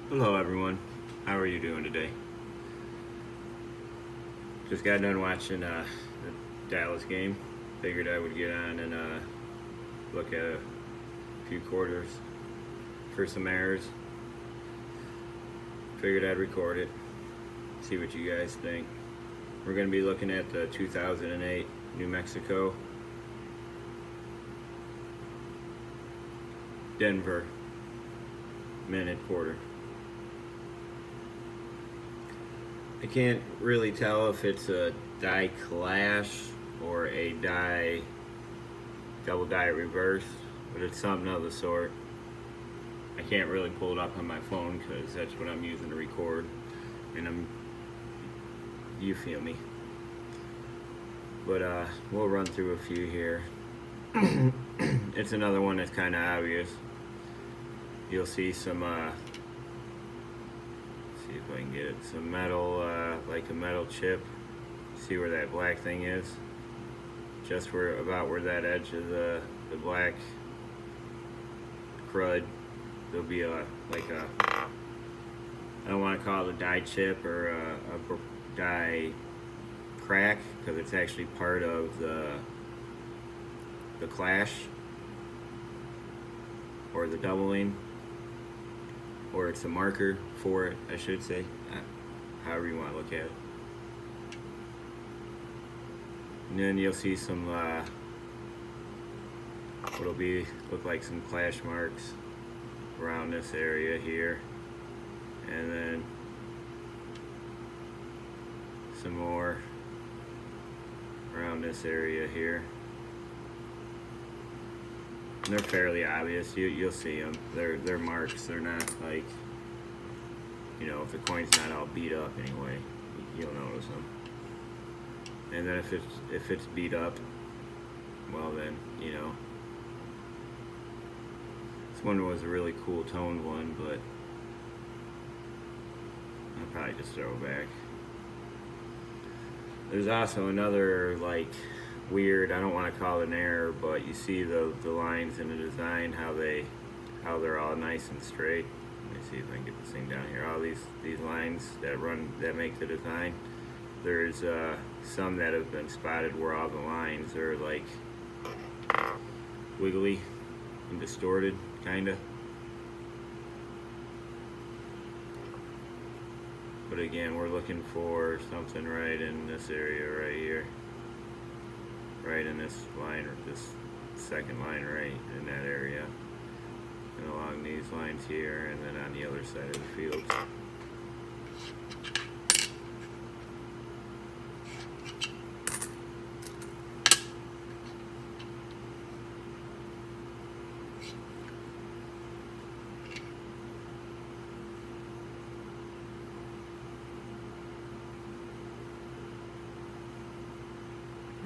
Hello everyone, how are you doing today? Just got done watching the Dallas game. Figured I would get on and look at a few quarters for some errors. Figured I'd record it, see what you guys think. We're going to be looking at the 2008 New Mexico Denver minute quarter. I can't really tell if it's a die clash or a die double die reverse, but it's something of the sort. I can't really pull it up on my phone because that's what I'm using to record, and you feel me. But we'll run through a few here. It's another one that's kind of obvious. You'll see some see if I can get it, some metal, like a metal chip. See where that black thing is? Just about where that edge of the black crud, there'll be I don't want to call it a die chip or a die crack, because it's actually part of the clash, or the doubling, or it's a marker for it, I should say, however you want to look at it. And then you'll see some what'll look like some clash marks around this area here, and then some more around this area here. And they're fairly obvious. You'll see them. They're marks. They're not like, you know, if the coin's not all beat up anyway, you'll notice them. And then if it's beat up, well then, you know. This one was a really cool toned one, but I'll probably just throw it back. There's also another, like, weird, I don't want to call it an error, but you see the lines in the design, how they're all nice and straight. Let me see if I can get this thing down here. All these lines that make the design. There's some that have been spotted where all the lines are like wiggly and distorted, kinda. But again, we're looking for something right in this area right here. Right in this line, or this second line right in that area. And along these lines here, and then on the other side of the field.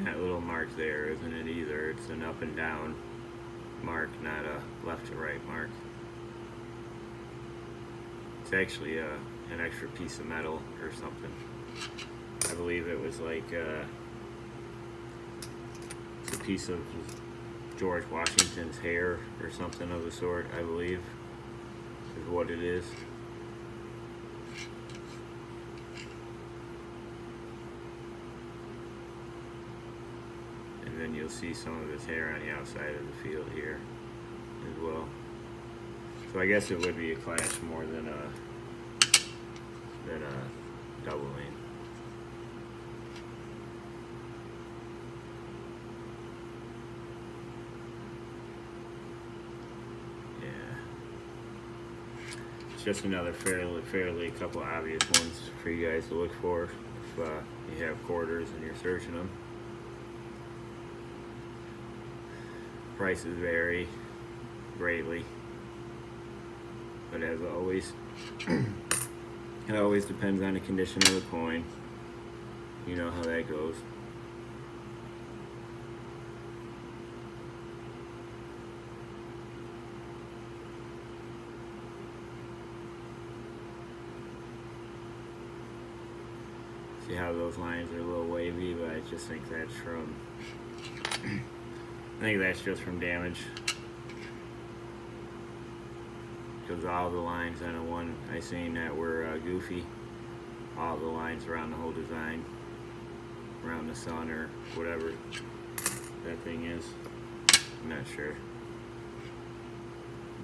That little mark there isn't it either. It's an up and down mark, not a left to right mark. It's actually an extra piece of metal or something. I believe it was like it's a piece of George Washington's hair or something of the sort, I believe, is what it is. And then you'll see some of his hair on the outside of the field here as well. So I guess it would be a clash more than a double lane. Yeah. It's just another fairly couple obvious ones for you guys to look for if you have quarters and you're searching them. Prices vary greatly, but as always, it always depends on the condition of the coin. You know how that goes. See how those lines are a little wavy, but I just think that's from I think that's just from damage. because all the lines on the one I seen that were goofy, all the lines around the whole design, around the sun or whatever that thing is, I'm not sure.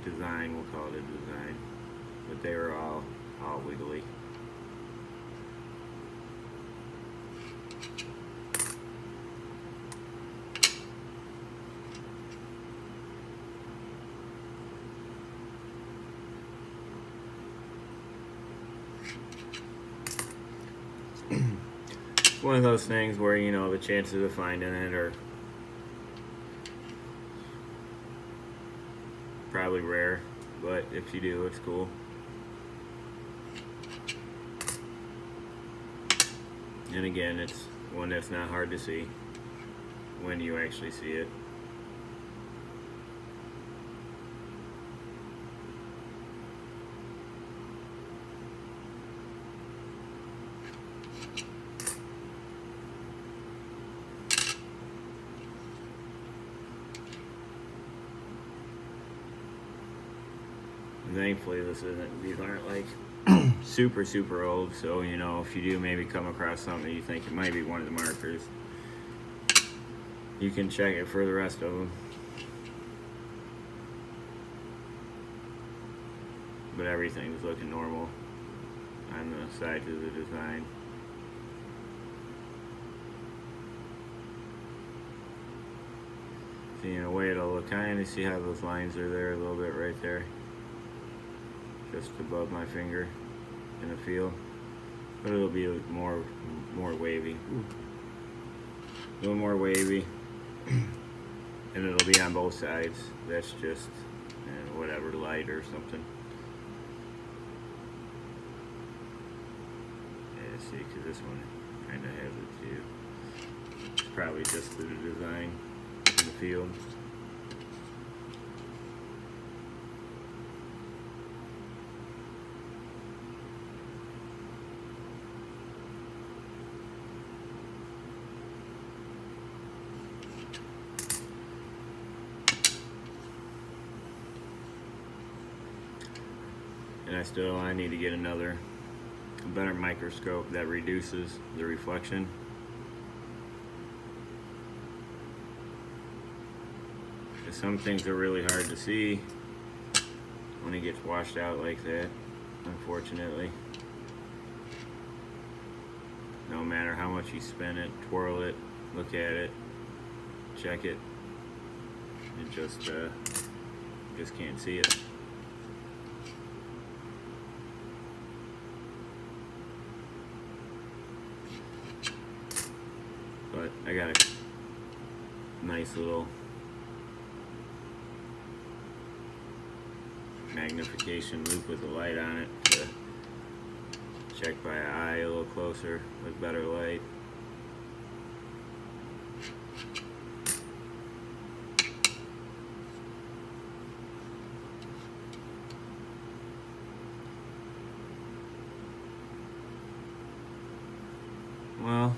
Design, we'll call it a design, but they were all wiggly. It's one of those things where, you know, the chances of finding it are probably rare, but if you do, it's cool. And again, it's one that's not hard to see when you actually see it. Thankfully, these aren't like super old, so you know, if you do maybe come across something you think it might be one of the markers, you can check it for the rest of them. But everything's looking normal on the sides of the design. See, in a way it'll look kind of, see how those lines are there a little bit right there, just above my finger in the field, but it'll be more wavy. Ooh. A little more wavy, and it'll be on both sides. That's just whatever, light or something. Yeah, see, because this one kind of has it too. It's probably just the design in the field. And I need to get a better microscope that reduces the reflection. Because some things are really hard to see when it gets washed out like that, unfortunately. No matter how much you spin it, twirl it, look at it, check it, it just can't see it. But I got a nice little magnification loop with the light on it to check by eye a little closer with better light. Well,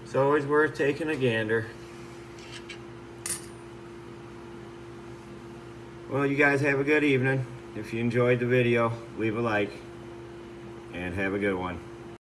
it's always worth taking a gander. Well, you guys have a good evening. If you enjoyed the video, leave a like and have a good one.